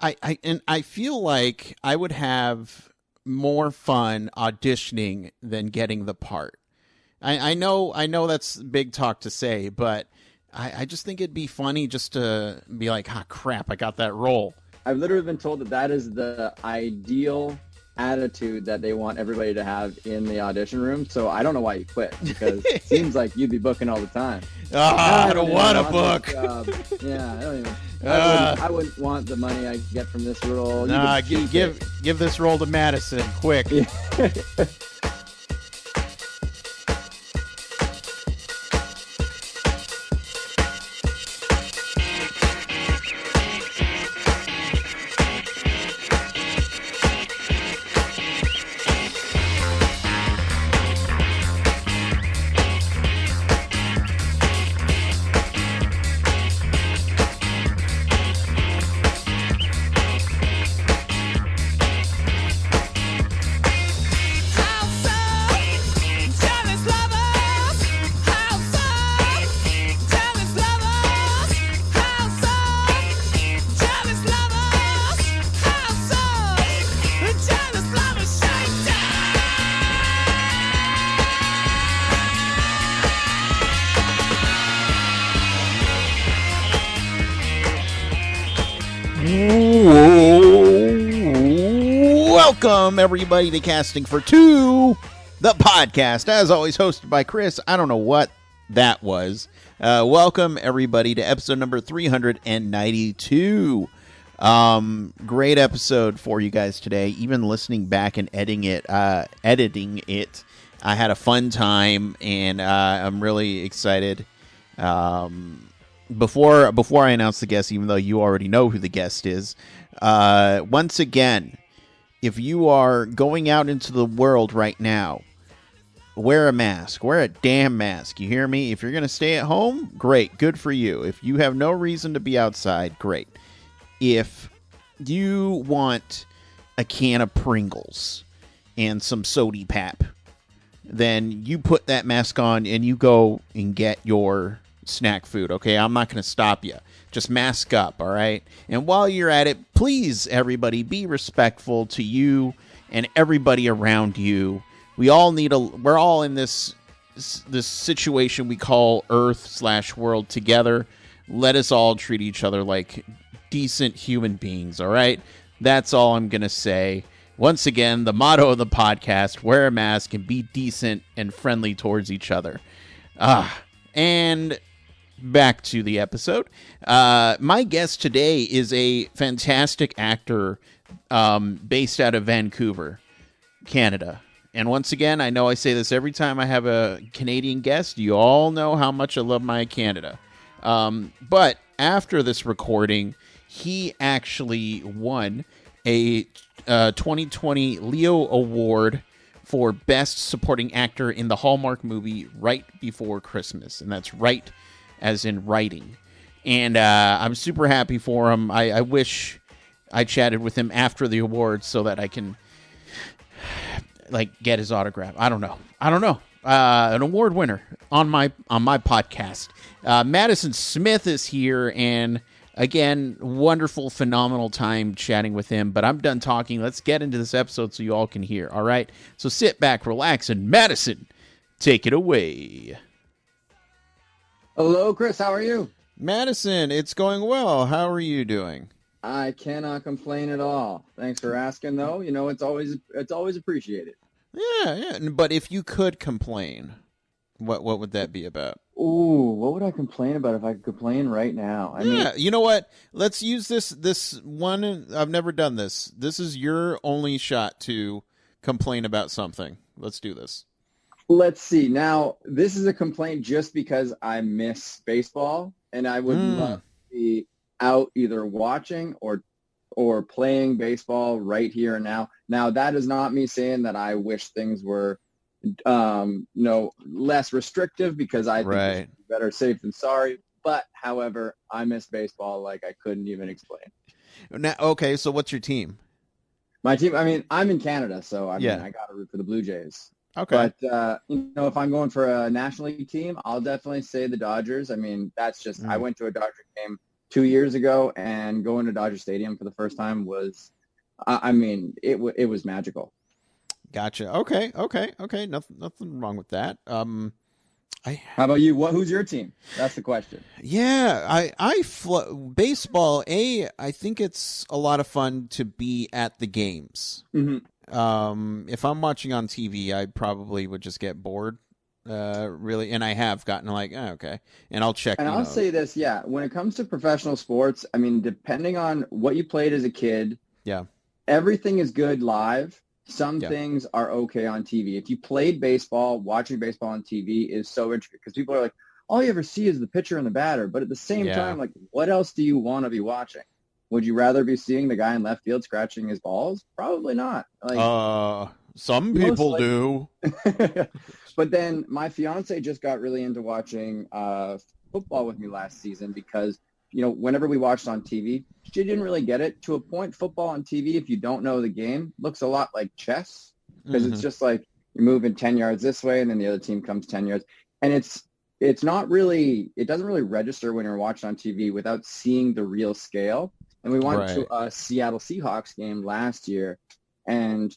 I feel like I would have more fun auditioning than getting the part. I know that's big talk to say, but I just think it'd be funny just to be like, ah, crap, I got that role. I've literally been told that that is the ideal attitude that they want everybody to have in the audition room. So I don't know why you quit, because it seems like you'd be booking all the time. I don't want a book. Yeah, I don't even. Uh, I wouldn't want the money I get from this role. Nah, give this role to Madison, quick. Yeah. Welcome, everybody, to Casting for Two, the podcast. As always, hosted by Chris. I don't know what that was. Welcome, everybody, to episode number 392. Great episode for you guys today. Even listening back and editing it, I had a fun time, and I'm really excited. Before I announce the guest, even though you already know who the guest is, once again, if you are going out into the world right now, wear a mask. Wear a damn mask. You hear me? If you're going to stay at home, great. Good for you. If you have no reason to be outside, great. If you want a can of Pringles and some sody pap, then you put that mask on and you go and get your snack food, okay? I'm not going to stop you. Just mask up, all right? And while you're at it, please, everybody, be respectful to you and everybody around you. We're all in this situation we call Earth/world together. Let us all treat each other like decent human beings, all right? That's all I'm going to say. Once again, the motto of the podcast, wear a mask and be decent and friendly towards each other. And back to the episode. My guest today is a fantastic actor based out of Vancouver, Canada. And once again, I know I say this every time I have a Canadian guest. You all know how much I love my Canada. But after this recording, he actually won a 2020 Leo Award for Best Supporting Actor in the Hallmark movie Right Before Christmas. And that's right as in writing. And I'm super happy for him. I wish I chatted with him after the awards so that I can get his autograph. I don't know. An award winner on my podcast. Madison Smith is here, and again, wonderful, phenomenal time chatting with him. But I'm done talking. Let's get into this episode so you all can hear. All right. So sit back, relax, and Madison, take it away. Hello, Chris. How are you? Madison, it's going well. How are you doing? I cannot complain at all. Thanks for asking, though. You know, it's always appreciated. Yeah. But if you could complain, what would that be about? Ooh, what would I complain about if I could complain right now? I mean, you know what? Let's use this one. I've never done this. This is your only shot to complain about something. Let's do this. Let's see. Now, this is a complaint just because I miss baseball, and I would love to be out either watching or playing baseball right here and now. Now, that is not me saying that I wish things were less restrictive, because I think it's better safe than sorry. But, however, I miss baseball like I couldn't even explain. Now, okay, so what's your team? My team, I mean, I'm in Canada, so I got to root for the Blue Jays. Okay. But, if I'm going for a National League team, I'll definitely say the Dodgers. I mean, that's just, I went to a Dodger game 2 years ago, and going to Dodger Stadium for the first time was, I mean, it was magical. Gotcha. Okay. Nothing wrong with that. I How about you? Who's your team? That's the question. Yeah, baseball. I think it's a lot of fun to be at the games. Hmm. If I'm watching on TV, I probably would just get bored. Really, and I have gotten like, oh, okay, and I'll check. And I'll say this, yeah, when it comes to professional sports, I mean, depending on what you played as a kid, Yeah, everything is good live. Some yeah, things are okay on TV. If you played baseball, watching baseball on TV is so intricate because people are like, all you ever see is the pitcher and the batter. But at the same yeah. time, like, what else do you want to be watching? Would you rather be seeing the guy in left field scratching his balls? Probably not. Like, Some most people like, do. but then my fiance just got really into watching football with me last season because, whenever we watched on TV, she didn't really get it. To a point, football on TV, if you don't know the game, looks a lot like chess because it's Hmm. just like you're moving 10 yards this way and then the other team comes 10 yards. And it's not really, it doesn't really register when you're watching on TV without seeing the real scale. And we went to Right. a Seattle Seahawks game last year, and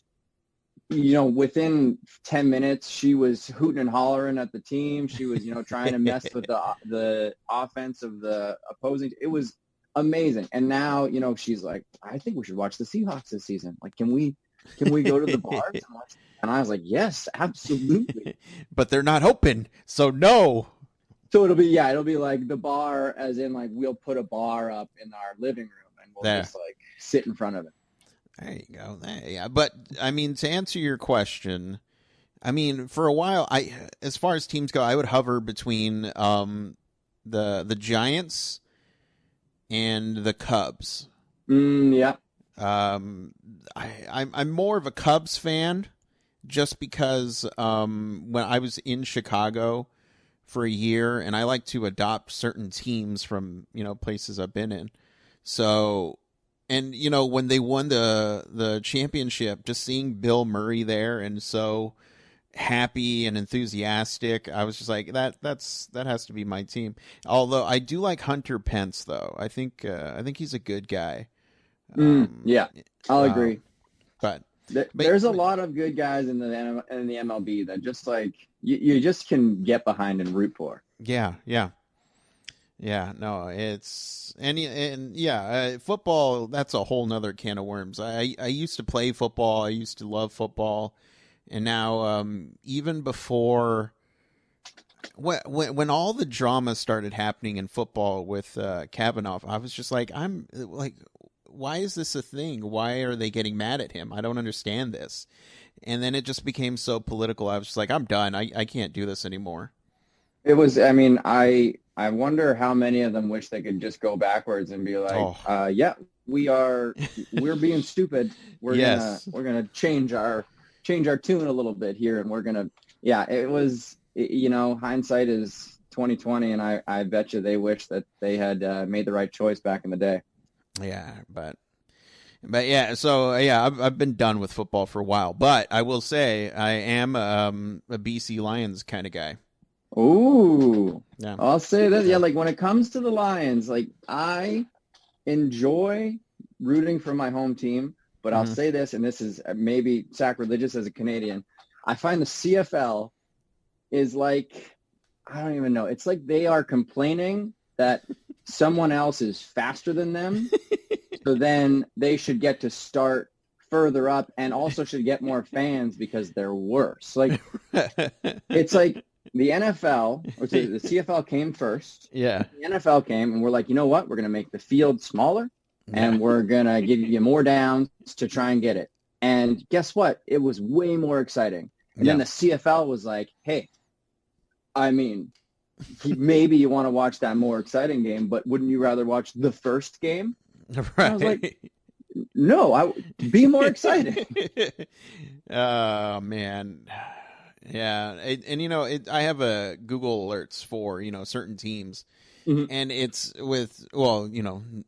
within 10 minutes, she was hooting and hollering at the team. She was, trying to mess with the offense of the opposing. It was amazing. And now, she's like, I think we should watch the Seahawks this season. Like, can we go to the bars and watch? And I was like, yes, absolutely. But they're not open, so no. So it'll be like the bar, as in like we'll put a bar up in our living room and we'll There. just like sit in front of it. There you go. Yeah, but I mean, to answer your question, I mean, for a while, as far as teams go, I would hover between the Giants and the Cubs. Yeah. I'm more of a Cubs fan, just because when I was in Chicago for a year, and I like to adopt certain teams from places I've been in, so. And when they won the championship, just seeing Bill Murray there and so happy and enthusiastic, I was just like, that has to be my team. Although I do like Hunter Pence, though. I think he's a good guy. Yeah, I'll Uh, agree. but There's a lot of good guys in the MLB that just like you just can get behind and root for. yeah. No, football, that's a whole nother can of worms. I used to play football. I used to love football. And now, even before, when all the drama started happening in football with Kavanaugh, I was just like, I'm like, why is this a thing? Why are they getting mad at him? I don't understand this. And then it just became so political. I was just like, I'm done. I can't do this anymore. It was, I mean, I wonder how many of them wish they could just go backwards and be like, Oh, yeah, we're being stupid. yes. We're gonna change our tune a little bit here, and yeah, it was, hindsight is 2020, and I bet you they wish that they had made the right choice back in the day. Yeah, but yeah, so yeah, I've been done with football for a while, but I will say I am a BC Lions kind of guy. Ooh, Yeah. I'll say that. Yeah, Yeah. like when it comes to the Lions, like I enjoy rooting for my home team, but I'll Hmm. say this, and this is maybe sacrilegious as a Canadian. I find the CFL is like, I don't even know. It's like they are complaining that someone else is faster than them. So then they should get to start further up and also should get more fans because they're worse. Like it's like the NFL, or the CFL came first. Yeah. The NFL came and we're like, you know what? We're going to make the field smaller Yeah. and we're going to give you more downs to try and get it. And guess what? It was way more exciting. And then Yeah. the CFL was like, hey, I mean, maybe you want to watch that more exciting game, but wouldn't you rather watch the first game? And I was like, Right. no, be more exciting. Oh man. Yeah, I have a Google alerts for certain teams, Mhm. and it's with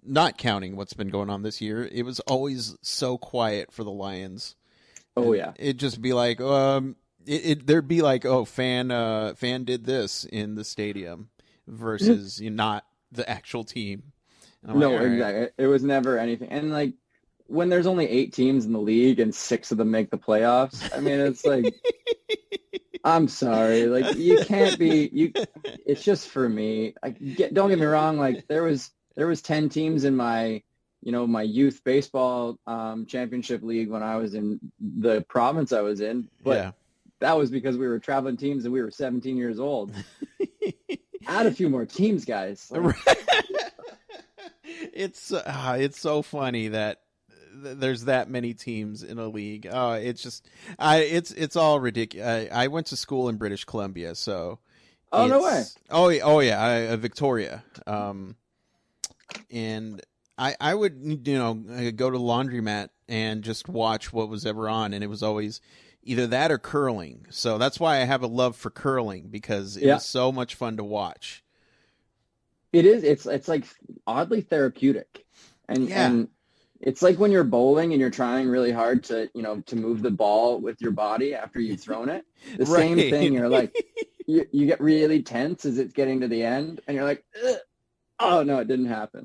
not counting what's been going on this year. It was always so quiet for the Lions. Oh, And yeah. it'd just be like, there'd be like, oh, fan did this in the stadium versus not the actual team. And I'm like, No, all right. exactly. It was never anything. And like when there's only 8 teams in the league and 6 of them make the playoffs, I mean, it's like, I'm sorry. Like you can't be you it's just for me. Don't get me wrong, like there was 10 teams in my my youth baseball championship league when I was in the province I was in, but Yeah. that was because we were traveling teams and we were 17 years old. Add a few more teams, guys. Like, It's so funny that there's that many teams in a league. Oh, it's just it's all ridiculous. I went to school in British Columbia, so oh no way. oh yeah, Victoria. And I would go to the laundromat and just watch what was ever on, and it was always either that or curling. So that's why I have a love for curling, because it Yeah. was so much fun to watch. It is. It's like oddly therapeutic, and Yeah. it's like when you're bowling and you're trying really hard to to move the ball with your body after you've thrown it. The same thing. Right. You're like you get really tense as it's getting to the end, and you're like, ugh, oh no, it didn't happen.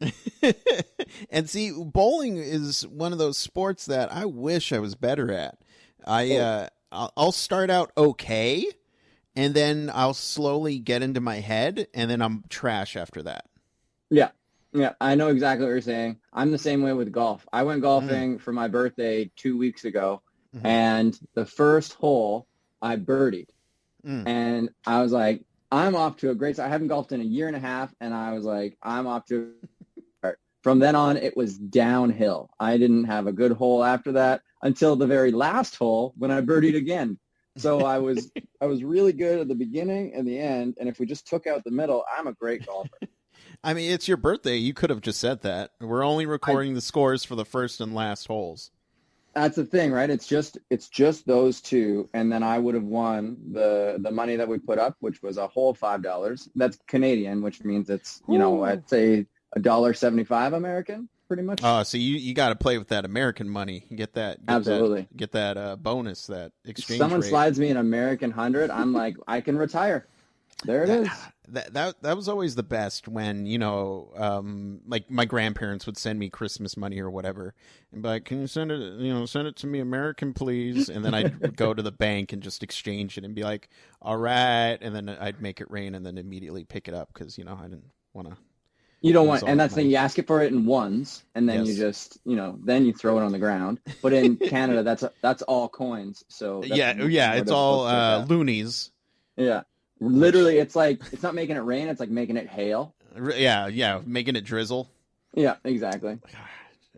And see, bowling is one of those sports that I wish I was better at. I'll start out okay, and then I'll slowly get into my head, and then I'm trash after that. Yeah. Yeah, I know exactly what you're saying. I'm the same way with golf. I went Mm, golfing for my birthday 2 weeks ago, hmm and the first hole I birdied. mm. And I was like, I'm off to a great start. I haven't golfed in a year and a half, and I was like, I'm off to a start. From then on, it was downhill. I didn't have a good hole after that until the very last hole when I birdied again. So I was really good at the beginning and the end, and if we just took out the middle, I'm a great golfer. I mean, it's your birthday. You could have just said that. We're only I recording the scores for the first and last holes. That's the thing, right? It's just those two, and then I would have won the money that we put up, which was a whole $5. That's Canadian, which means it's Woo. I'd say $1.75 American, pretty much. So you got to play with that American money. Absolutely. Get that bonus, that exchange Someone rate. slides me an American 100, I'm like, I can retire. There it That is. that was always the best when like my grandparents would send me Christmas money or whatever, and be like, "Can you send it to me American, please?" And then I'd go to the bank and just exchange it and be like, "All right," and then I'd make it rain and then immediately pick it up because I didn't want to You don't lose want, all and that that's the thing. money. You ask it for it in ones, and then you Yes. just, then you throw it on the ground. But in Canada, that's all coins, so that's Yeah, much yeah, more it's difficult all to pick up. loonies, Yeah. which Literally, it's like it's not making it rain, it's like making it hail. yeah, making it drizzle. Yeah, exactly.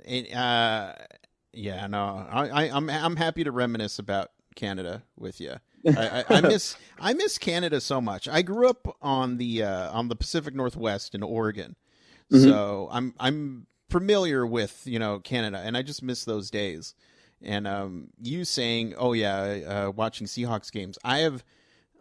It, yeah, no, I'm happy to reminisce about Canada with you. I miss Canada so much. I grew up on the Pacific Northwest in Oregon, hmm so I'm familiar with Canada, and I just miss those days. And you saying, "Oh yeah, watching Seahawks games," I have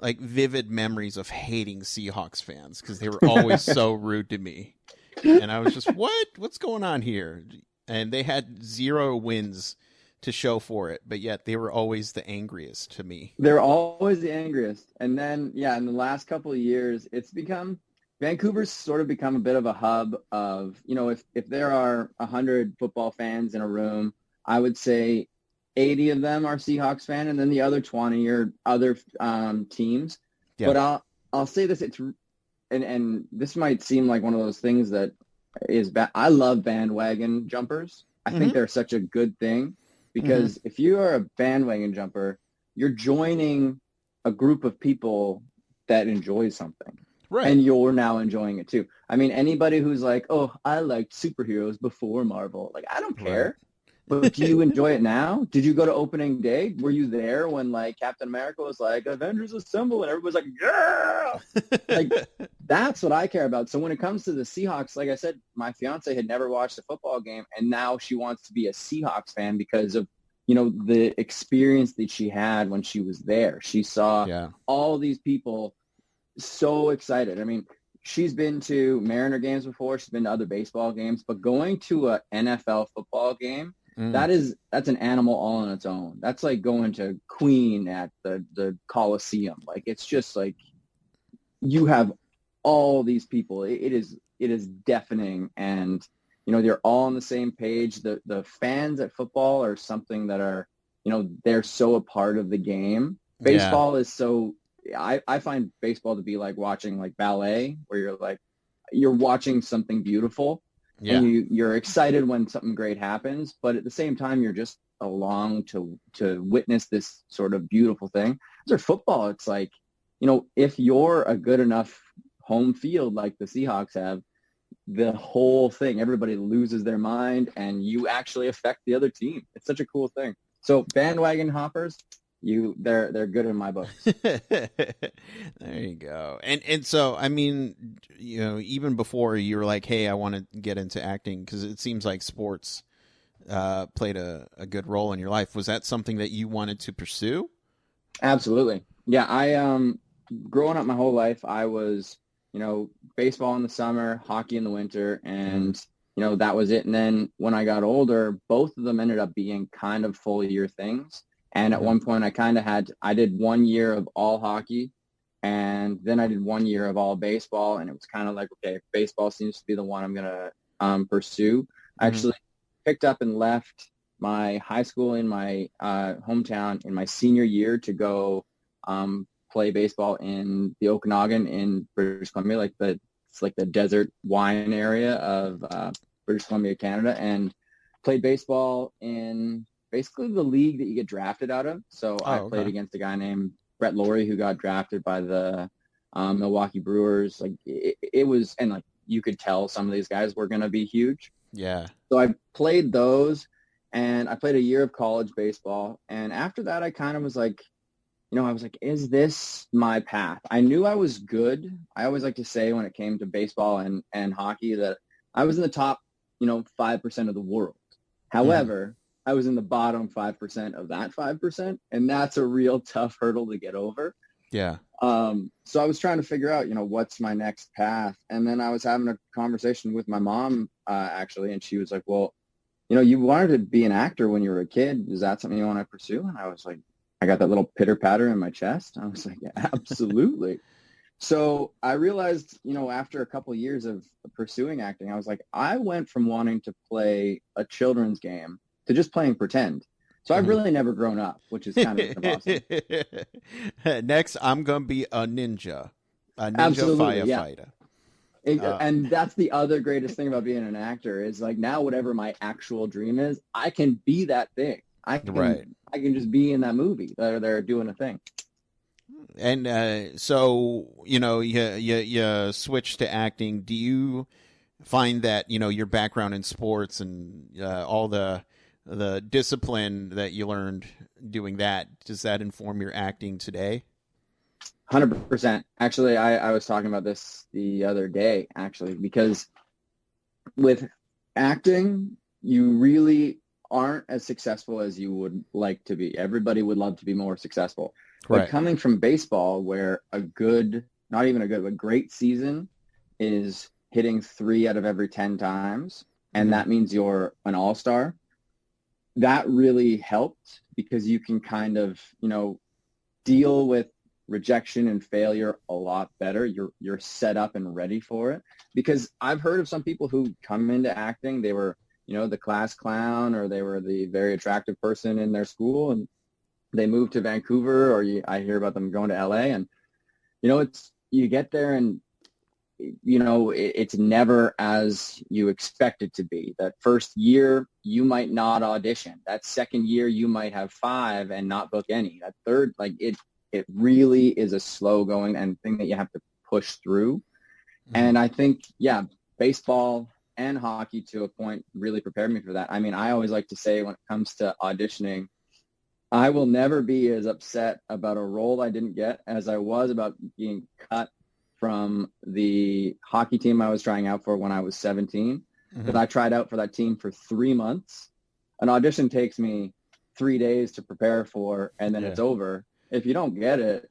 like vivid memories of hating Seahawks fans because they were always so rude to me, and I was just, what's going on here? And they had zero wins to show for it, but yet they were always the angriest to me. They're always the angriest. And then, yeah, in the last couple of years, Vancouver's sort of become a bit of a hub of, if there are 100 football fans in a room, I would say 80 of them are Seahawks fan, and then the other 20 are other teams. Yeah. But I'll say this, and this might seem like one of those things that is bad. I love bandwagon jumpers. I think Hmm. they're such a good thing Hmm. because if you are a bandwagon jumper, you're joining a group of people that enjoys something, Right. and you're now enjoying it too. I mean, anybody who's like, "Oh, I liked superheroes before Marvel," like I don't Right. care. But do you enjoy it now? Did you go to opening day? Were you there when like Captain America was like Avengers Assemble and everybody's like, yeah? Like that's what I care about. So when it comes to the Seahawks, like I said, my fiance had never watched a football game, and now she wants to be a Seahawks fan because of, the experience that she had when she was there. She saw Yeah. all these people so excited. I mean, she's been to Mariner games before. She's been to other baseball games, but going to a NFL football game, Mm. that's an animal all on its own. That's like going to Queen at the Coliseum. Like it's just like you have all these people. It is deafening, and they're all on the same page. The fans at football are something that are, they're so a part of the game. Yeah. Baseball is so, I find baseball to be like watching like ballet, where you're watching something beautiful and Yeah. you're excited when something great happens, but at the same time, you're just along to witness this sort of beautiful thing. For football, it's like, if you're a good enough home field like the Seahawks have, the whole thing, everybody loses their mind and you actually affect the other team. It's such a cool thing. So bandwagon hoppers, they're good in my books. There you go. And so, I mean, even before you were like, hey, I want to get into acting, because it seems like sports played a good role in your life. Was that something that you wanted to pursue? Absolutely. Yeah, I growing up my whole life, I was, baseball in the summer, hockey in the winter, and that was it. And then when I got older, both of them ended up being kind of full year things. And at one point I did 1 year of all hockey, and then I did 1 year of all baseball. And it was kind of like, okay, baseball seems to be the one I'm going to pursue. I actually picked up and left my high school in my hometown in my senior year to go play baseball in the Okanagan in British Columbia, it's like the desert wine area of British Columbia, Canada, and played baseball in basically the league that you get drafted out of. So I played against a guy named Brett Laurie, who got drafted by the Milwaukee Brewers. Like it was, and like you could tell some of these guys were going to be huge. Yeah. So I played those, and I played a year of college baseball. And after that, I kind of was like, I was like, is this my path? I knew I was good. I always like to say when it came to baseball and hockey that I was in the top, 5% of the world. However, I was in the bottom 5% of that 5%. And that's a real tough hurdle to get over. Yeah. So I was trying to figure out, what's my next path. And then I was having a conversation with my mom, actually, and she was like, well, you wanted to be an actor when you were a kid. Is that something you want to pursue? And I was like, I got that little pitter patter in my chest. I was like, yeah, absolutely. So I realized, after a couple of years of pursuing acting, I was like, I went from wanting to play a children's game to just playing pretend. So I've really never grown up, which is kind of awesome. Next, I'm going to be a ninja Absolutely, yeah. firefighter. And that's the other greatest thing about being an actor is like now whatever my actual dream is, I can be that thing. I can just be in that movie. They're doing a thing. And so, you switch to acting. Do you find that, your background in sports and all the discipline that you learned doing that, does that inform your acting today? 100%. Actually, I was talking about this the other day, actually, because with acting, you really aren't as successful as you would like to be. Everybody would love to be more successful. But coming from baseball, where a great season is hitting 3 out of every 10 times, and that means you're an all-star, that really helped because you can kind of, deal with rejection and failure a lot better. You're set up and ready for it. Because I've heard of some people who come into acting, they were, the class clown, or they were the very attractive person in their school, and they moved to Vancouver, or I hear about them going to LA, and you get there and it's never as you expect it to be. That first year you might not audition. That second year you might have 5 and not book any. That third, like it really is a slow going and thing that you have to push through. And I think, yeah, baseball and hockey to a point really prepared me for that. I mean, I always like to say when it comes to auditioning, I will never be as upset about a role I didn't get as I was about being cut from the hockey team I was trying out for when I was 17. Because I tried out for that team for 3 months. An audition takes me 3 days to prepare for, and then it's over. If you don't get it,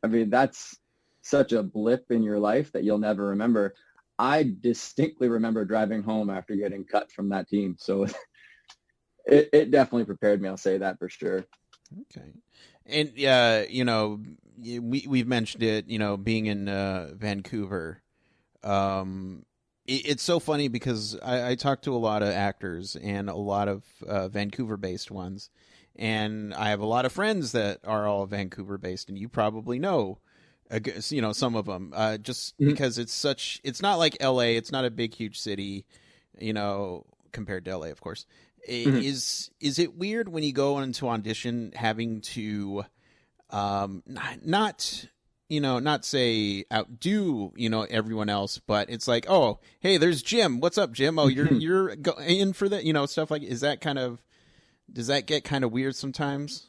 I mean, that's such a blip in your life that you'll never remember. I distinctly remember driving home after getting cut from that team. So it definitely prepared me. I'll say that for sure. Okay. And, we've mentioned it, being in Vancouver. It's so funny because I talk to a lot of actors and a lot of Vancouver-based ones, and I have a lot of friends that are all Vancouver-based, and you probably know, some of them, just Mhm. because it's not like L.A., it's not a big, huge city, compared to L.A., of course. Mhm. Is it weird when you go into audition having to not not say outdo everyone else, but it's like, oh, hey, there's Jim, what's up, Jim? Oh, you're in for that, stuff like, is that kind of, does that get kind of weird sometimes,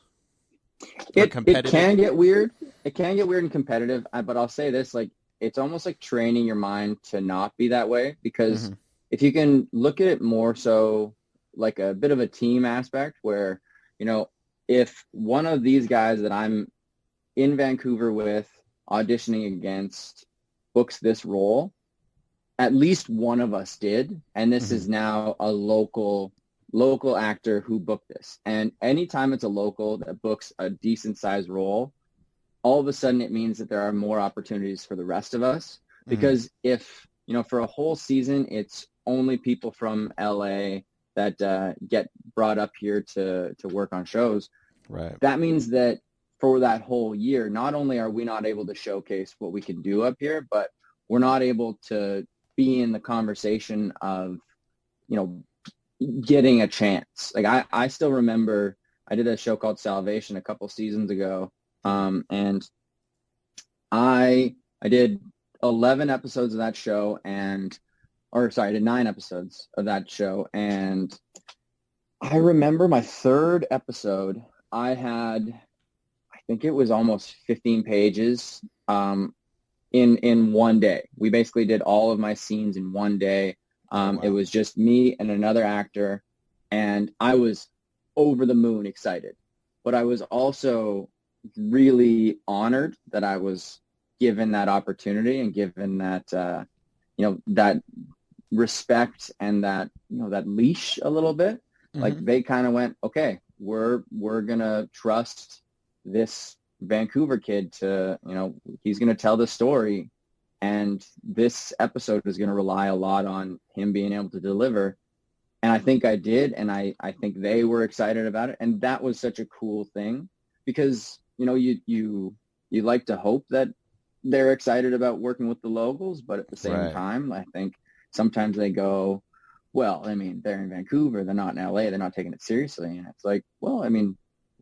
or It competitive? can get weird. It can get weird and competitive. But I'll say this, like it's almost like training your mind to not be that way because Hmm. if you can look at it more so like a bit of a team aspect where, you know, if one of these guys that I'm in Vancouver with auditioning against books this role, at least one of us did, and this Hmm. is now a local actor who booked this. And anytime it's a local that books a decent sized role, all of a sudden it means that there are more opportunities for the rest of us. Hmm. Because if, for a whole season, it's only people from LA that get brought up here to work on shows, Right. that means that for that whole year, not only are we not able to showcase what we can do up here, but we're not able to be in the conversation of, you know, getting a chance. Like I still remember I did a show called Salvation a couple seasons ago. Hmm. And I did 11 episodes of that show or sorry, I did 9 episodes of that show. And I remember my third episode, I think it was almost 15 pages in one day. We basically did all of my scenes in one day. Oh, It wow. was just me and another actor, and I was over the moon excited. But I was also really honored that I was given that opportunity and given that that respect and that that leash a little bit. Like Hmm. they kind of went, okay, we're gonna trust this Vancouver kid to, he's gonna tell the story, and this episode is gonna rely a lot on him being able to deliver. And I think I did, and I think they were excited about it, and that was such a cool thing because you like to hope that they're excited about working with the locals, but at the same Right. time, I think sometimes they go, well, I mean, they're in Vancouver, they're not in LA, they're not taking it seriously, and it's like, well, I mean,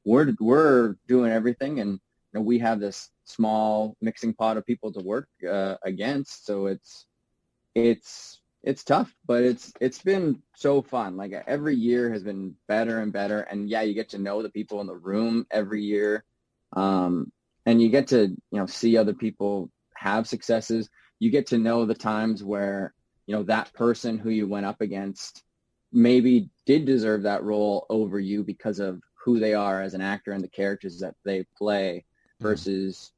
we're doing everything, and we have this small mixing pot of people to work against, so it's tough, but it's been so fun. Like every year has been better and better, and yeah, you get to know the people in the room every year, um, and you get to see other people have successes. You get to know the times where that person who you went up against maybe did deserve that role over you because of who they are as an actor and the characters that they play Hmm. versus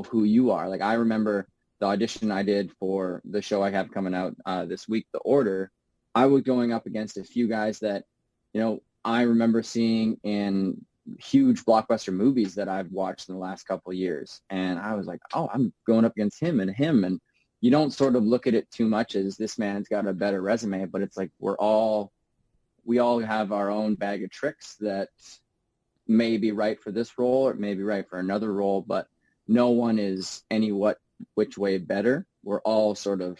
who you are. Like I remember the audition I did for the show I have coming out this week, The Order. I was going up against a few guys that I remember seeing in huge blockbuster movies that I've watched in the last couple of years, and I was like, oh, I'm going up against him and him. And you don't sort of look at it too much as this man's got a better resume, but it's like we all have our own bag of tricks that may be right for this role or it may be right for another role, but no one is which way better. We're all sort of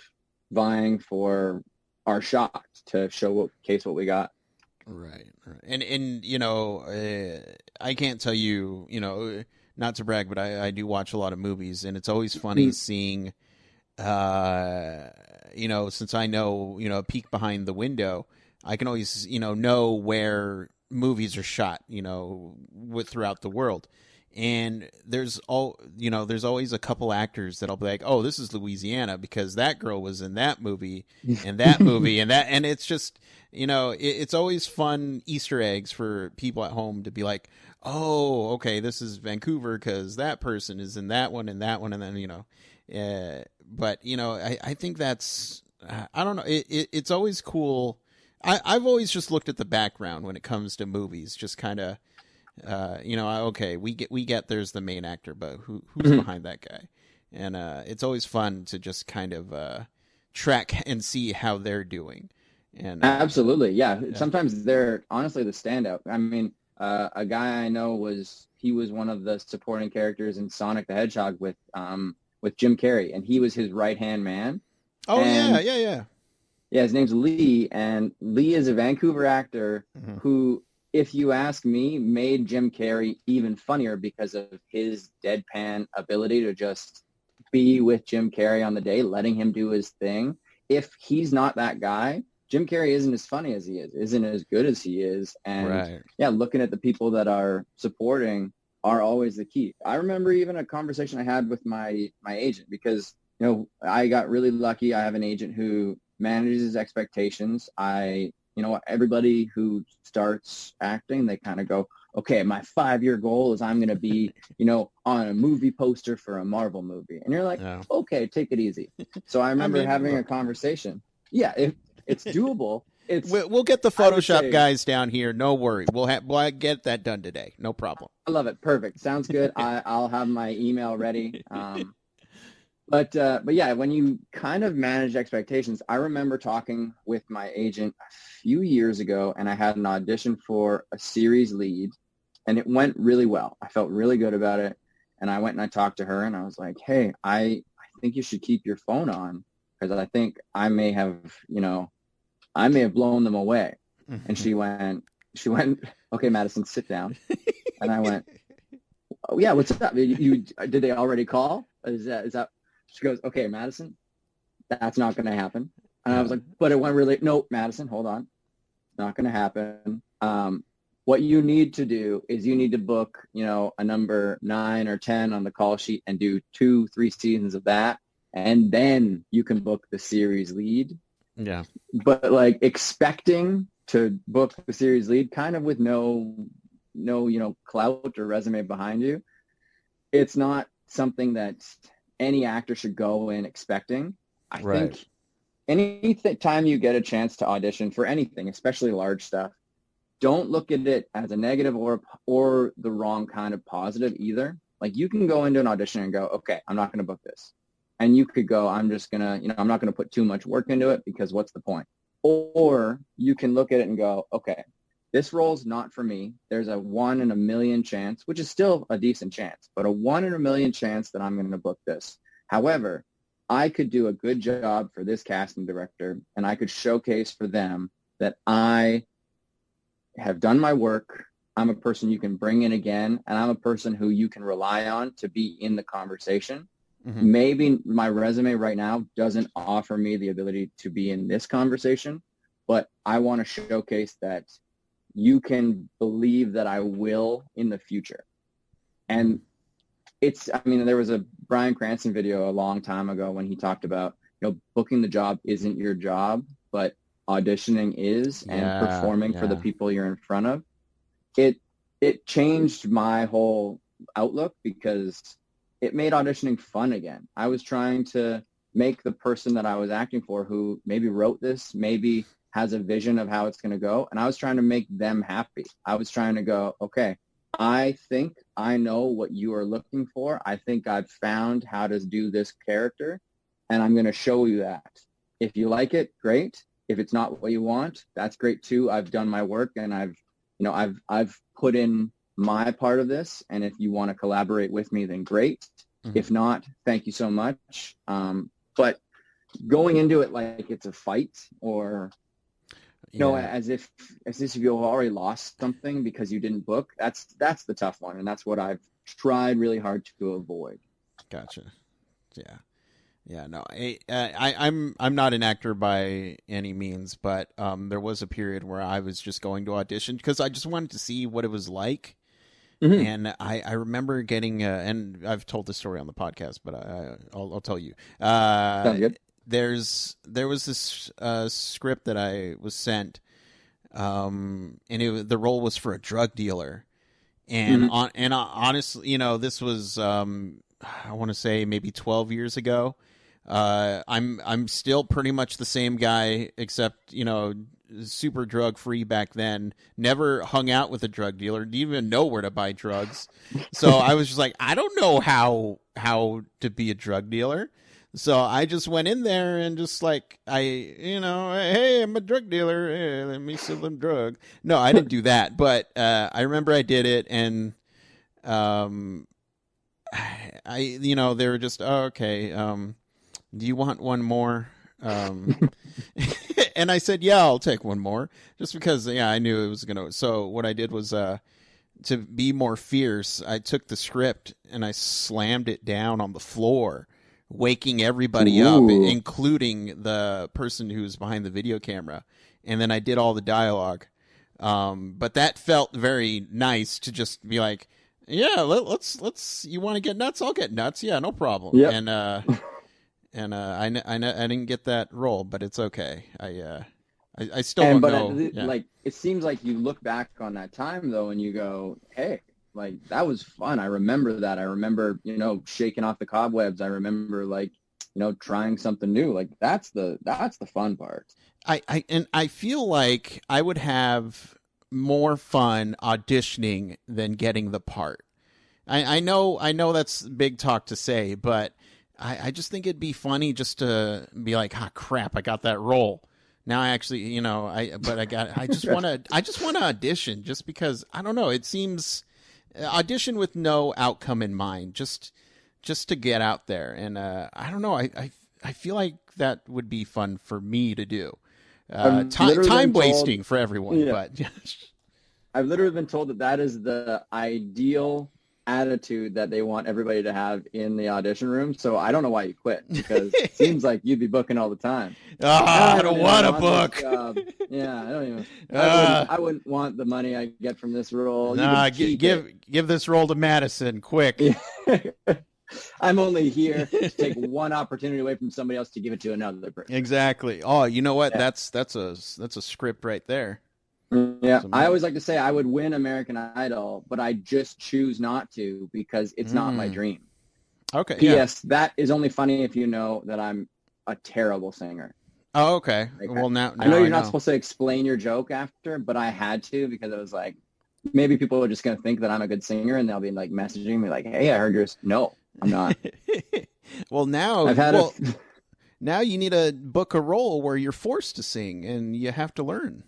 vying for our shot to show what we got. Right, right. And I can't tell you, not to brag, but I do watch a lot of movies, and it's always funny seeing, uh, since I know, a peek behind the window, I can always, know where movies are shot, throughout the world. And there's always a couple actors that'll be like, oh, this is Louisiana because that girl was in that movie and that movie and that, and it's just, it's always fun Easter eggs for people at home to be like, oh, okay, this is Vancouver because that person is in that one and that one, and then but I think that's I don't know. It's always cool. I've always just looked at the background when it comes to movies, just kind of okay, we get there's the main actor, but who's behind that guy? And it's always fun to just kind of track and see how they're doing. And Absolutely. Yeah. Sometimes they're honestly the standout. I mean, a guy I know he was one of the supporting characters in Sonic the Hedgehog with Jim Carrey, and he was his right-hand man. oh And yeah. yeah, his name's Lee, and Lee is a Vancouver actor who, if you ask me, made Jim Carrey even funnier because of his deadpan ability to just be with Jim Carrey on the day, letting him do his thing. If he's not that guy, Jim Carrey isn't as funny as he is, isn't as good as he is. And yeah, looking at the people that are supporting are always the key. I remember even a conversation I had with my agent because, I got really lucky. I have an agent who manages expectations. Everybody who starts acting, they kind of go, okay, my 5-year goal is I'm going to be, on a movie poster for a Marvel movie. And you're like, okay, take it easy. So I remember having a conversation. Yeah, it's doable. We'll get the Photoshop guys down here. No worry. We'll get that done today. No problem. I love it. Perfect. Sounds good. I'll have my email ready. But yeah, when you kind of manage expectations, I remember talking with my agent a few years ago, and I had an audition for a series lead, and it went really well. I felt really good about it, and I went and I talked to her, and I was like, hey, I think you should keep your phone on because I think I may have blown them away. And she went, okay, Madison, sit down. And I went, oh yeah, what's up? Did they already call? Is that? She goes, okay, Madison, that's not going to happen. And I was like, but it went really, no, Madison, hold on. Not going to happen. What you need to do is you need to book, a number 9 or 10 on the call sheet and do 2-3 seasons of that. And then you can book the series lead. Yeah. But like expecting to book the series lead kind of with no, clout or resume behind you. It's not something that any actor should go in expecting. I think any time you get a chance to audition for anything, especially large stuff, don't look at it as a negative or the wrong kind of positive either. Like you can go into an audition and go, okay, I'm not going to book this. And you could go, I'm just going to, I'm not going to put too much work into it because what's the point? Or you can look at it and go, okay, this role's not for me. There's a 1 in a million chance, which is still a decent chance, but a 1 in a million chance that I'm going to book this. However, I could do a good job for this casting director, and I could showcase for them that I have done my work. I'm a person you can bring in again, and I'm a person who you can rely on to be in the conversation. Mm-hmm. Maybe my resume right now doesn't offer me the ability to be in this conversation, but I want to showcase that you can believe that I will in the future. And there was a Bryan Cranston video a long time ago when he talked about, booking the job isn't your job, but auditioning is, and performing for the people you're in front of. It changed my whole outlook because it made auditioning fun again. I was trying to make the person that I was acting for, who maybe wrote this, maybe has a vision of how it's going to go, and I was trying to make them happy. I was trying to go, okay, I think I know what you are looking for. I think I've found how to do this character, and I'm going to show you that. If you like it, great. If it's not what you want, that's great too. I've done my work, and I've put in my part of this, and if you want to collaborate with me, then great. Mm-hmm. If not, thank you so much. But going into it like it's a fight, or as if you've already lost something because you didn't book, that's the tough one, and that's what I've tried really hard to avoid. Gotcha. Yeah. No, I'm not an actor by any means, but there was a period where I was just going to audition because I just wanted to see what it was like. Mm-hmm. And I remember getting, and I've told this story on the podcast, but I'll tell you. Sounds good. There was this script that I was sent, and the role was for a drug dealer, and mm-hmm. Honestly, this was I want to say maybe 12 years ago. I'm still pretty much the same guy, except super drug free back then. Never hung out with a drug dealer. Didn't even know where to buy drugs. So I was just like, I don't know how to be a drug dealer. So I just went in there and just like hey, I'm a drug dealer. Hey, let me sell them drug. No, I didn't do that, but I remember I did it, and um, they were just, oh, okay. Do you want one more? And I said, yeah, I'll take one more, just because, yeah, I knew it was gonna. So what I did was, to be more fierce, I took the script and I slammed it down on the floor, waking everybody up, Ooh. including the person who was behind the video camera. And then I did all the dialogue. But that felt very nice to just be like, yeah, let's. You want to get nuts? I'll get nuts. Yeah, no problem. Yep. I didn't get that role, but it's okay. I still And don't but know. Yeah. like it seems like you look back on that time though, and you go, "Hey, like that was fun. I remember that. I remember, shaking off the cobwebs. I remember like, trying something new. Like that's the fun part." I feel like I would have more fun auditioning than getting the part. I know that's big talk to say, but I just think it'd be funny just to be like, ah, crap, I got that role. Now I actually, I just want to audition, just because I don't know. It seems audition with no outcome in mind, just to get out there, and I don't know. I feel like that would be fun for me to do. I've literally Time been told, wasting for everyone, yeah, but I've literally been told that that is the ideal attitude that they want everybody to have in the audition room. So I don't know why you quit, because it seems like you'd be booking all the time. I I don't don't even want a want this book. job. Yeah, I don't even. Uh, I wouldn't want the money I get from this role. You nah, could keep it. give this role to Madison, quick. Yeah. I'm only here to take one opportunity away from somebody else to give it to another person. Exactly. Oh, you know what? Yeah. That's a script right there. Yeah, So I maybe. always like to say I would win American Idol, but I just choose not to because it's not my dream. Okay. Yeah. P.S. That is only funny if you know that I'm a terrible singer. Oh, okay. Like Well, I know now I you're not know. supposed to explain your joke after, but I had to because it was like maybe people are just gonna think that I'm a good singer and they'll be like messaging me like, "Hey, I heard yours." No, I'm not. Well, I've had a now you need to book a role where you're forced to sing and you have to learn.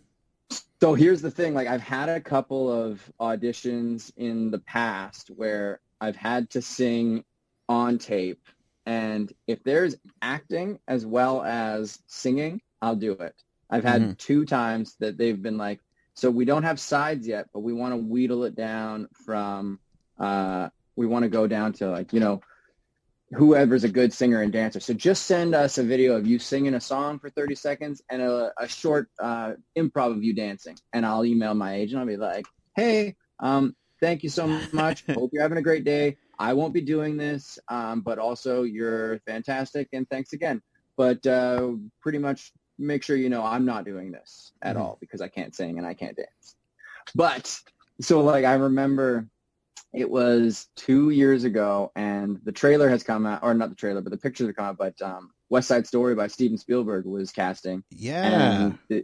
So here's the thing, like I've had a couple of auditions in the past where I've had to sing on tape, and if there's acting as well as singing, I'll do it. I've Mm-hmm. had two times that they've been like, so we don't have sides yet, but we want to wheedle it down from we want to go down to like, whoever's a good singer and dancer. So just send us a video of you singing a song for 30 seconds and a short improv of you dancing. And I'll email my agent. I'll be like, hey, thank you so much. Hope you're having a great day. I won't be doing this, but also you're fantastic and thanks again. But pretty much make sure you know I'm not doing this at Mm-hmm. all because I can't sing and I can't dance. But so like I remember it was 2 years ago, and the trailer has come out, or not the trailer, but the pictures have come out. But West Side Story by Steven Spielberg was casting, Yeah. and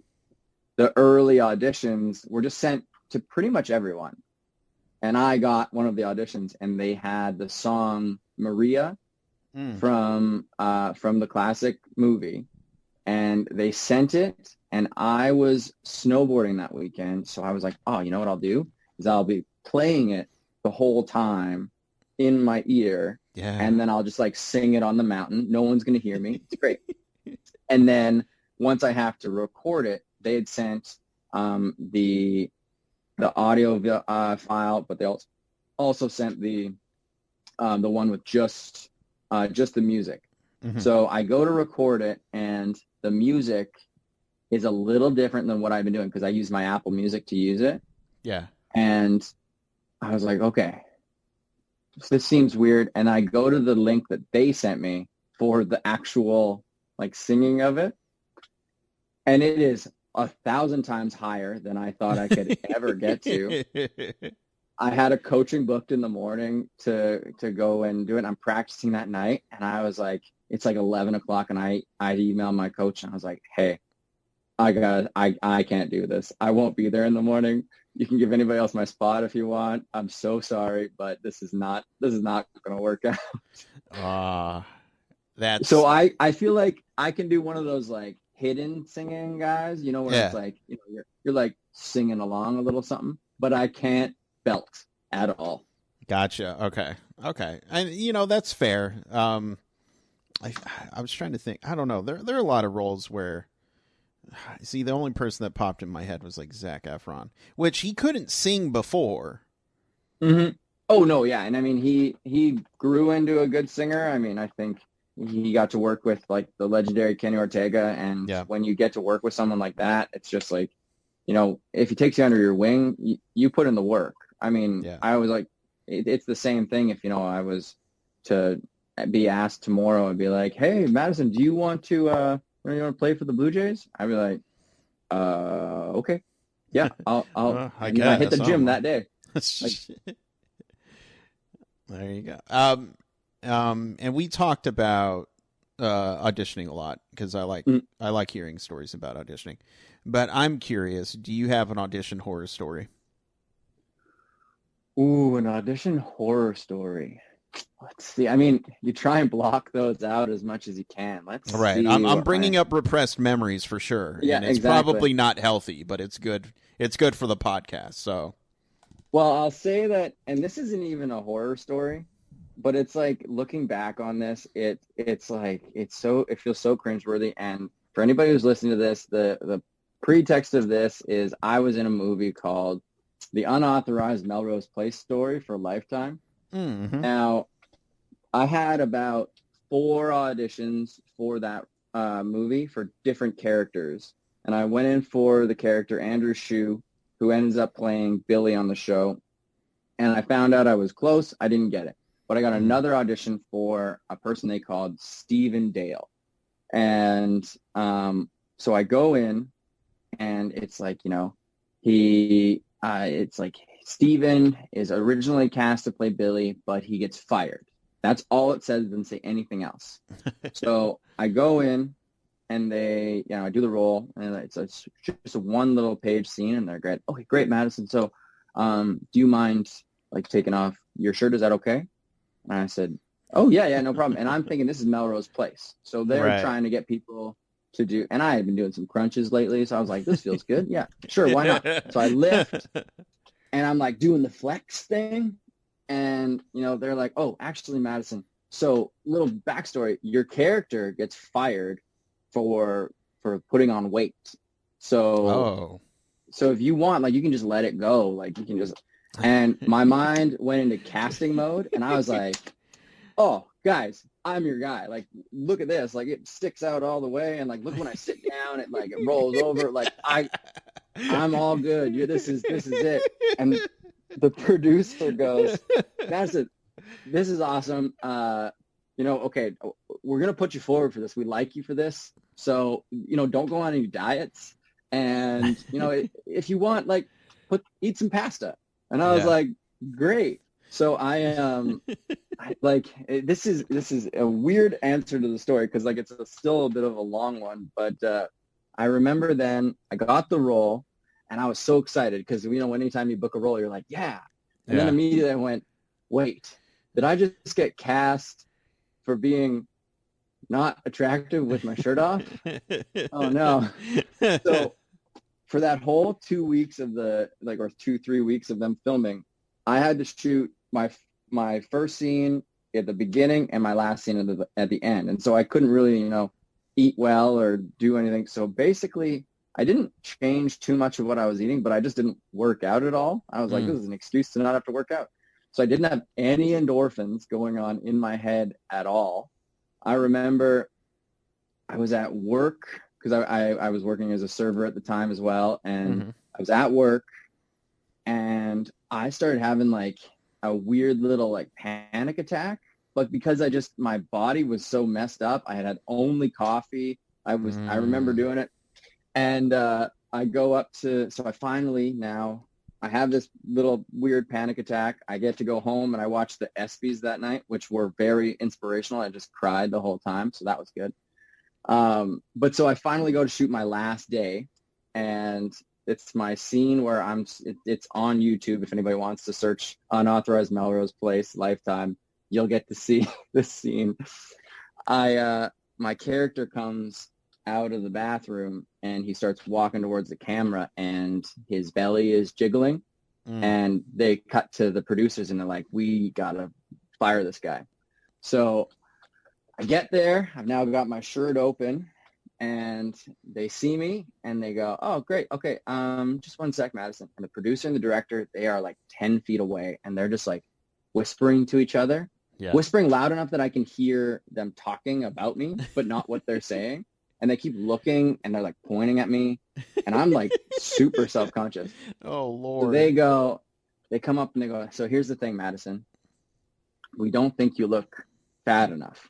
the early auditions were just sent to pretty much everyone. And I got one of the auditions, and they had the song Maria Mm. from the classic movie, and they sent it. And I was snowboarding that weekend, so I was like, oh, you know what I'll do is I'll be playing it the whole time in my ear, Yeah. and then I'll just like sing it on the mountain. No one's going to hear me. It's great. And then once I have to record it, they had sent the audio file, but they also sent the one with just the music. Mm-hmm. So I go to record it, and the music is a little different than what I've been doing because I use my Apple Music to use it. Yeah. And I was like, okay, this seems weird. And I go to the link that they sent me for the actual like singing of it. And it is 1,000 times higher than I thought I could ever get to. I had a coaching booked in the morning to go and do it. And I'm practicing that night. And I was like, it's like 11 o'clock. And I emailed my coach and I was like, hey, I can't do this. I won't be there in the morning. You can give anybody else my spot if you want. I'm so sorry, but this is not going to work out. So That's I feel like I can do one of those like hidden singing guys, where it's yeah. like, you're like singing along a little something, but I can't belt at all. Gotcha. Okay. Okay. And that's fair. I I was trying to think. I don't know. There are a lot of roles where see the only person that popped in my head was like Zac Efron, which he couldn't sing before. hmm Oh no, yeah, and I mean he grew into a good singer. I mean, I think he got to work with like the legendary Kenny Ortega, and Yeah. when you get to work with someone like that, it's just like, if he takes you under your wing, you put in the work. I mean, Yeah. I was like, it's the same thing if I was to be asked tomorrow and be like, hey, Madison, do you want to play for the Blue Jays? I'd be like, okay, yeah, I I hit the guess. I don't gym know. that day. Like, There you go. And we talked about auditioning a lot because mm, I like hearing stories about auditioning. But I'm curious, do you have an audition horror story? ooh, an audition horror story. Let's see. I mean, you try and block those out as much as you can. Let's Right. I'm see I'm what bringing up repressed memories for sure, Yeah, and it's exactly. probably not healthy, but it's good. It's good for the podcast. So, Well, I'll say that, and this isn't even a horror story, but it's like looking back on this, it's like it feels so cringeworthy. And for anybody who's listening to this, the pretext of this is I was in a movie called The Unauthorized Melrose Place Story for Lifetime. mm-hmm. Now, I had about four auditions for that movie for different characters. And I went in for the character Andrew Shue, who ends up playing Billy on the show. And I found out I was close. I didn't get it. But I got Mm. another audition for a person they called Stephen Dale. And so I go in, and it's like, it's like Steven is originally cast to play Billy, but he gets fired. That's all it says. It doesn't say anything else. So I go in, and I do the role, and it's just a one little page scene, and they're great. Okay, great, Madison. So, do you mind like taking off your shirt? Is that okay? And I said, oh yeah, yeah, no problem. And I'm thinking this is Melrose Place, so they're Right. trying to get people to do. And I had been doing some crunches lately, so I was like, this feels good. Yeah, sure, why not? So I lift, and I'm like doing the flex thing, and they're like, oh, actually, Madison. So little backstory: your character gets fired for putting on weight. So Oh. so if you want, like, you can just let it go. Like, you can just. And my mind went into casting mode, and I was like, oh, guys, I'm your guy. Like, look at this. Like, it sticks out all the way, and like, look when I sit down, it rolls over. Like, I'm all good. This is it. And the producer goes, Madison, this is awesome. Okay, we're gonna put you forward for this. We like you for this. So, don't go on any diets. And, if you want, like, eat some pasta. And I was Yeah. like, great. So this is a weird answer to the story, because like it's still a bit of a long one, but I remember then I got the role, and I was so excited because anytime you book a role, you're like, yeah. And then Yeah. immediately I went, wait, did I just get cast for being not attractive with my shirt off? Oh no. So for that whole 2 weeks of or 2, 3 weeks of them filming, I had to shoot my first scene at the beginning and my last scene at the end. And so I couldn't really, eat well or do anything. So basically I didn't change too much of what I was eating, but I just didn't work out at all. I was like, Mm. this is an excuse to not have to work out. So I didn't have any endorphins going on in my head at all. I remember I was at work because I was working as a server at the time as well. And Mm-hmm. I was at work, and I started having like a weird little like panic attack. But because my body was so messed up, I had only coffee. I remember Mm. doing it. And I go up so I finally now I have this little weird panic attack. I get to go home, and I watched the ESPYs that night, which were very inspirational. I just cried the whole time. So that was good. But so I finally go to shoot my last day, and it's my scene where it's on YouTube. If anybody wants to search Unauthorized Melrose Place Lifetime, you'll get to see this scene. My character comes out of the bathroom and he starts walking towards the camera and his belly is jiggling. Mm. And they cut to the producers and they're like, we gotta fire this guy. So I get there, I've now got my shirt open and they see me and they go, oh, great. Okay. Just one sec, Madison. And the producer and the director, they are like 10 feet away and they're just like whispering to each other, Yeah. whispering loud enough that I can hear them talking about me, but not what they're saying. And they keep looking and they're like pointing at me and I'm like super self-conscious. Oh, So Lord. they come up and they go, so here's the thing, Madison, we don't think you look fat enough.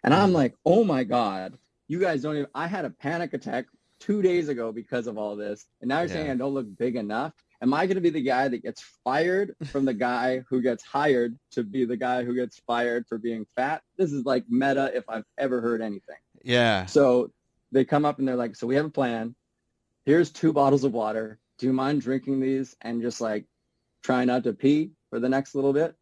And I'm like, oh my God, you guys don't even, I had a panic attack 2 days ago because of all this. And now you're saying I don't look big enough. Am I going to be the guy that gets fired from the guy who gets hired to be the guy who gets fired for being fat? This is like meta if I've ever heard anything. Yeah. So they come up and they're like, so we have a plan. Here's 2 bottles of water. Do you mind drinking these and just like try not to pee for the next little bit?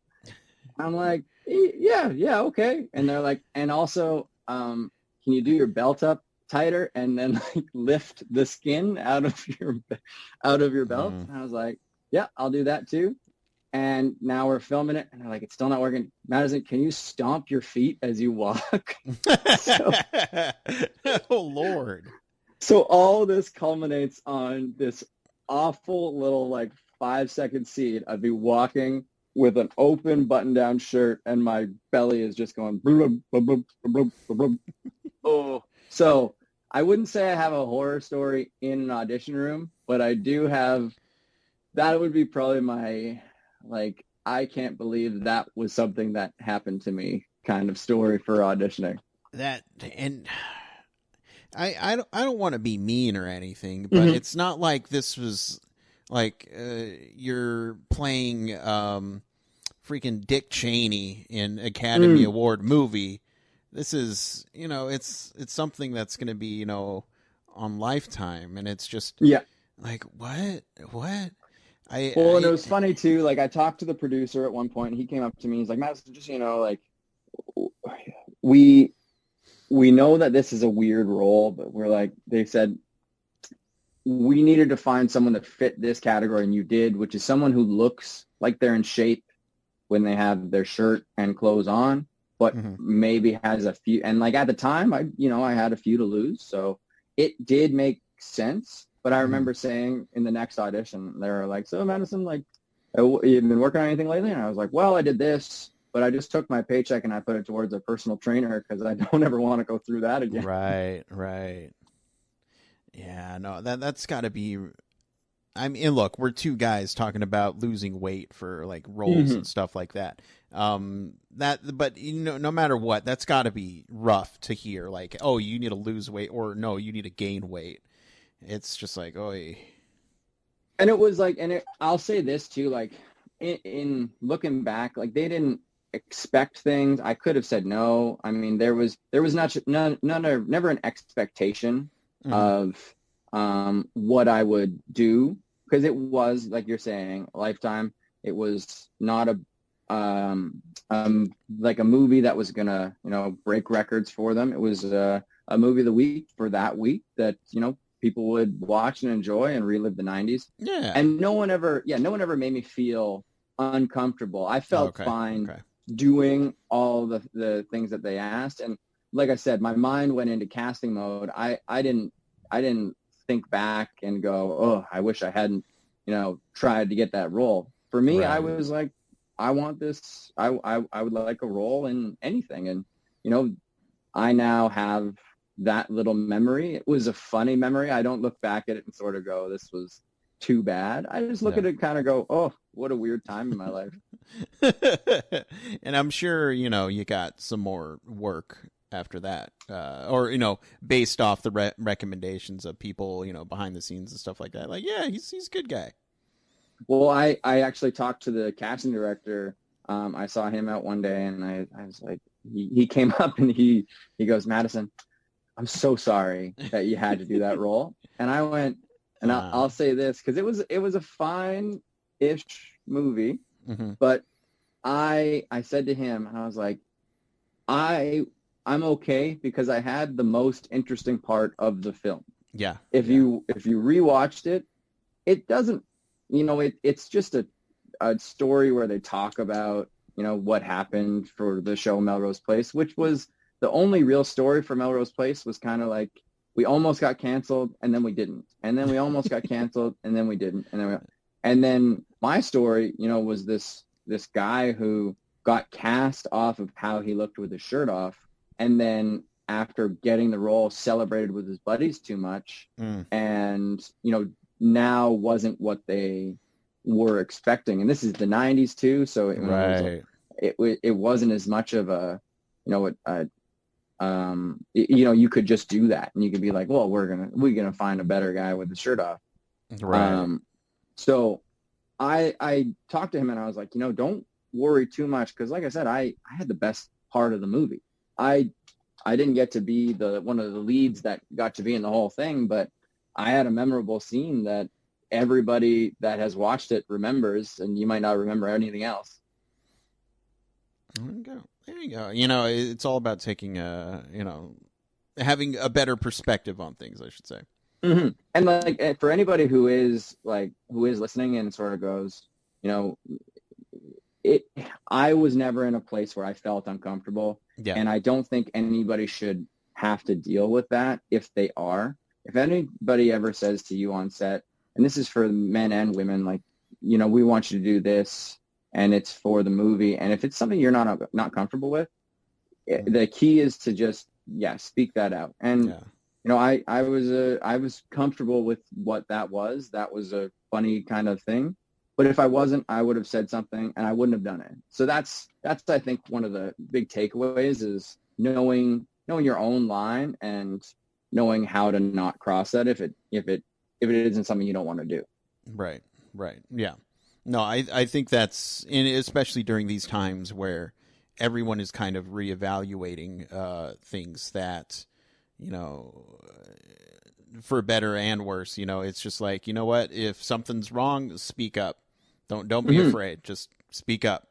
I'm like, yeah, okay. And they're like, and also, can you do your belt up tighter and then like lift the skin out of your belt? And I was like, yeah, I'll do that too. And now we're filming it, and they're like, it's still not working. Madison, can you stomp your feet as you walk? Oh, Lord. So all this culminates on this awful little like 5-second scene of me walking with an open button-down shirt and my belly is just going blub, blub, blub, blub, blub, blub. Oh, so I wouldn't say I have a horror story in an audition room, but I do have, that would be probably my, like, I can't believe that was something that happened to me kind of story for auditioning. That, and I don't want to be mean or anything, but it's not like this was like you're playing freaking Dick Cheney in Academy Award movie. This is, it's something that's going to be, on Lifetime, and it's just Yeah. like what And it was funny too. Like I talked to the producer at one point, and he came up to me. He's like, "Madison, just like we know that this is a weird role, but we're like, they said we needed to find someone that fit this category, and you did, which is someone who looks like they're in shape when they have their shirt and clothes on, but maybe has a few. And like at the time, I had a few to lose, so it did make sense." But I remember saying in the next audition, they were like, "So Madison, like, you've been working on anything lately?" And I was like, "Well, I did this, but I just took my paycheck and I put it towards a personal trainer because I don't ever want to go through that again." Right. Yeah, no, that's got to be. I mean, look, we're 2 guys talking about losing weight for like roles and stuff like that. But no matter what, that's got to be rough to hear. Like, oh, you need to lose weight, or no, you need to gain weight. It's just like, oh. And it was like, I'll say this too, like in looking back, like they didn't expect things. I could have said no. I mean, there was never an expectation of what I would do, because it was like you're saying, Lifetime. It was not like a movie that was gonna break records for them. It was a movie of the week for that week that people would watch and enjoy and relive the 90s. Yeah. And no one ever made me feel uncomfortable. I felt fine doing all the things that they asked. And like I said, my mind went into casting mode. I didn't think back and go, oh, I wish I hadn't, tried to get that role. For me, I was like, I want this. I would like a role in anything. And, I now have that little memory. It was a funny memory. I don't look back at it and sort of go, this was too bad. I just look at it and kind of go, oh, what a weird time in my life. And I'm sure, you got some more work after that, or, based off the recommendations of people, behind the scenes and stuff like that. Like, yeah, he's a good guy. Well, I actually talked to the casting director. I saw him out one day and I was like, he came up and he goes, Madison, I'm so sorry that you had to do that role. And I went, and I'll say this, because it was a fine-ish movie, but I said to him, and I was like, I I'm okay because I had the most interesting part of the film. Yeah. If Yeah. if you rewatched it, it doesn't, it's just a story where they talk about, what happened for the show Melrose Place, which was the only real story for Melrose Place. Was kind of like we almost got canceled and then we didn't, and then we almost got canceled and then we didn't, and then my story, was this guy who got cast off of how he looked with his shirt off, and then after getting the role celebrated with his buddies too much, and now wasn't what they were expecting. And this is the 90s too, so Right. it wasn't as much of a you could just do that and you could be like, well, we're gonna find a better guy with the shirt off. Right. So I talked to him and I was like, don't worry too much, because like I said, I had the best part of the movie. I didn't get to be the one of the leads that got to be in the whole thing, but I had a memorable scene that everybody that has watched it remembers, and you might not remember anything else. There you go. There you go. It's all about taking having a better perspective on things, I should say. Mm-hmm. And like for anybody who is listening and sort of goes, I was never in a place where I felt uncomfortable. Yeah. And I don't think anybody should have to deal with that if they are. If anybody ever says to you on set, and this is for men and women, like, we want you to do this and it's for the movie. And if it's something you're not comfortable with, the key is to just, speak that out. And, I was comfortable with what that was. That was a funny kind of thing. But if I wasn't, I would have said something and I wouldn't have done it. So that's I think one of the big takeaways is knowing your own line and knowing how to not cross that if it isn't something you don't want to do. Right. Right. Yeah. No, I think that's especially during these times where everyone is kind of reevaluating things that, for better and worse, it's just like, what, if something's wrong, speak up. Don't be afraid. Just speak up.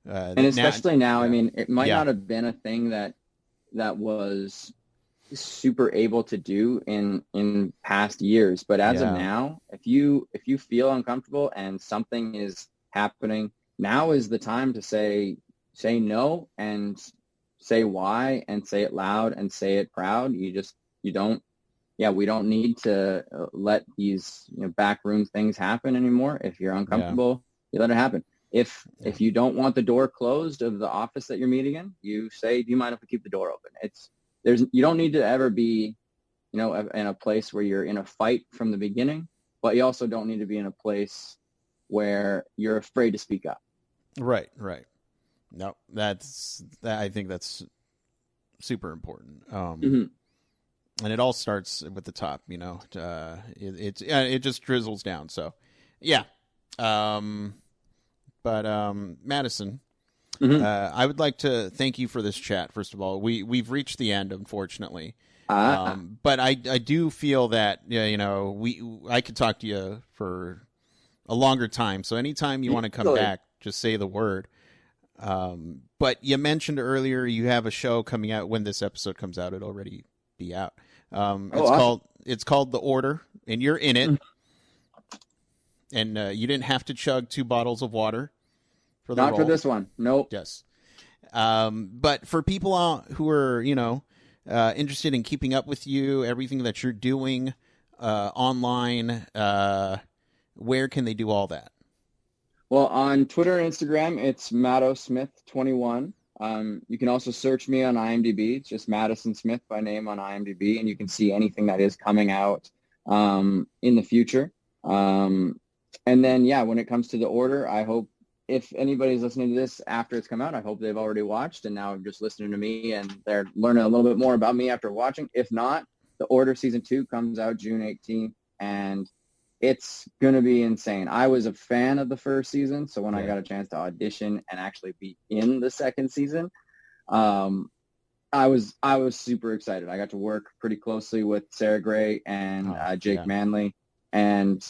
And especially now, yeah. I mean, it might Yeah. not have been a thing that was super able to do in past years, but as of now, if you feel uncomfortable and something is happening, now is the time to say no and say why and say it loud and say it proud. We don't need to let these backroom things happen anymore. If you're uncomfortable, you let it happen. If you don't want the door closed of the office that you're meeting in, you say, do you mind if we keep the door open? You don't need to ever be, in a place where you're in a fight from the beginning, but you also don't need to be in a place where you're afraid to speak up. Right. Right. No, I think that's super important. And it all starts with the top, it just drizzles down. So, yeah. Madison, I would like to thank you for this chat. First of all, we've reached the end, unfortunately. But I do feel that I could talk to you for a longer time. So anytime you want to come back, just say the word. But you mentioned earlier you have a show coming out. When this episode comes out, it'll already be out. It's called The Order, and you're in it. And you didn't have to chug 2 bottles of water for the role. Not for this one. Nope. Yes. But for people who are, interested in keeping up with you, everything that you're doing online, where can they do all that? Well, on Twitter and Instagram, it's Maddo Smith 21. You can also search me on IMDb. It's just Madison Smith by name on IMDb, and you can see anything that is coming out in the future. And then, when it comes to The Order, I hope if anybody's listening to this after it's come out, I hope they've already watched and now just listening to me and they're learning a little bit more about me after watching. If not, The Order Season 2 comes out June 18th, and it's going to be insane. I was a fan of the first season, so when I got a chance to audition and actually be in the second season, I was super excited. I got to work pretty closely with Sarah Gray and Jake Manley, and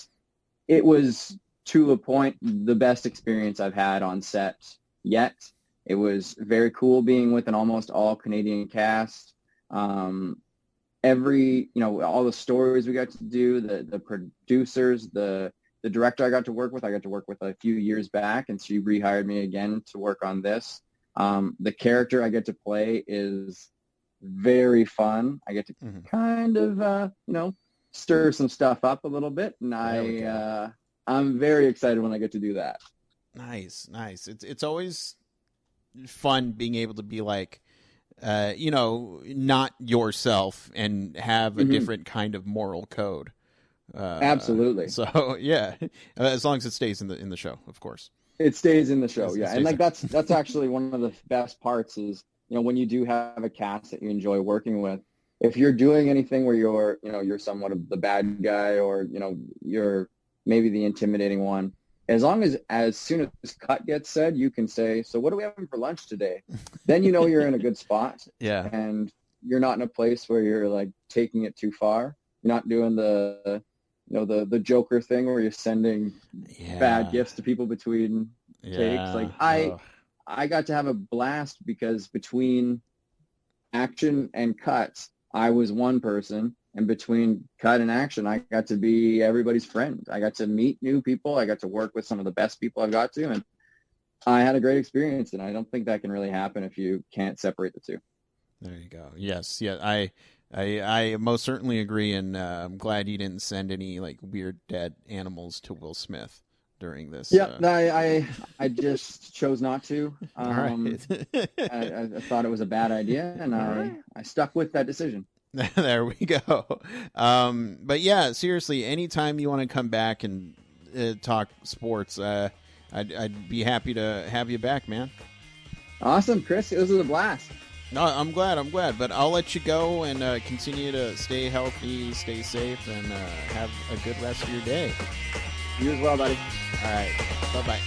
it was, to a point, the best experience I've had on set yet. It was very cool being with an almost all Canadian cast. All the stories we got to do, the producers, the director I got to work with a few years back, and she rehired me again to work on this. The character I get to play is very fun. I get to kind of, stir some stuff up a little bit, and I'm very excited when I get to do that. Nice. It's always fun being able to be like, not yourself and have a different kind of moral code. Absolutely. So yeah, as long as it stays in the show, of course. It stays in the show, yeah. And like that's actually one of the best parts is, when you do have a cast that you enjoy working with, if you're doing anything where you're somewhat of the bad guy, or, you're maybe the intimidating one, as soon as cut gets said, you can say, "So what are we having for lunch today?" Then you're in a good spot. Yeah. And you're not in a place where you're like taking it too far. You're not doing the Joker thing where you're sending bad gifts to people between takes. Like I got to have a blast because between action and cuts, I was one person. And between cut and action, I got to be everybody's friend. I got to meet new people. I got to work with some of the best people I've got to. And I had a great experience. And I don't think that can really happen if you can't separate the two. There you go. Yes. Yeah. I most certainly agree. And I'm glad you didn't send any like weird dead animals to Will Smith during this. Yeah, I just chose not to. Right. I thought it was a bad idea, and I stuck with that decision. There we go. But yeah, seriously, anytime you want to come back and talk sports, I'd be happy to have you back, man. Awesome, Chris. This was a blast. No, I'm glad. But I'll let you go and continue to stay healthy, stay safe, and have a good rest of your day. You as well, buddy. All right. Bye-bye.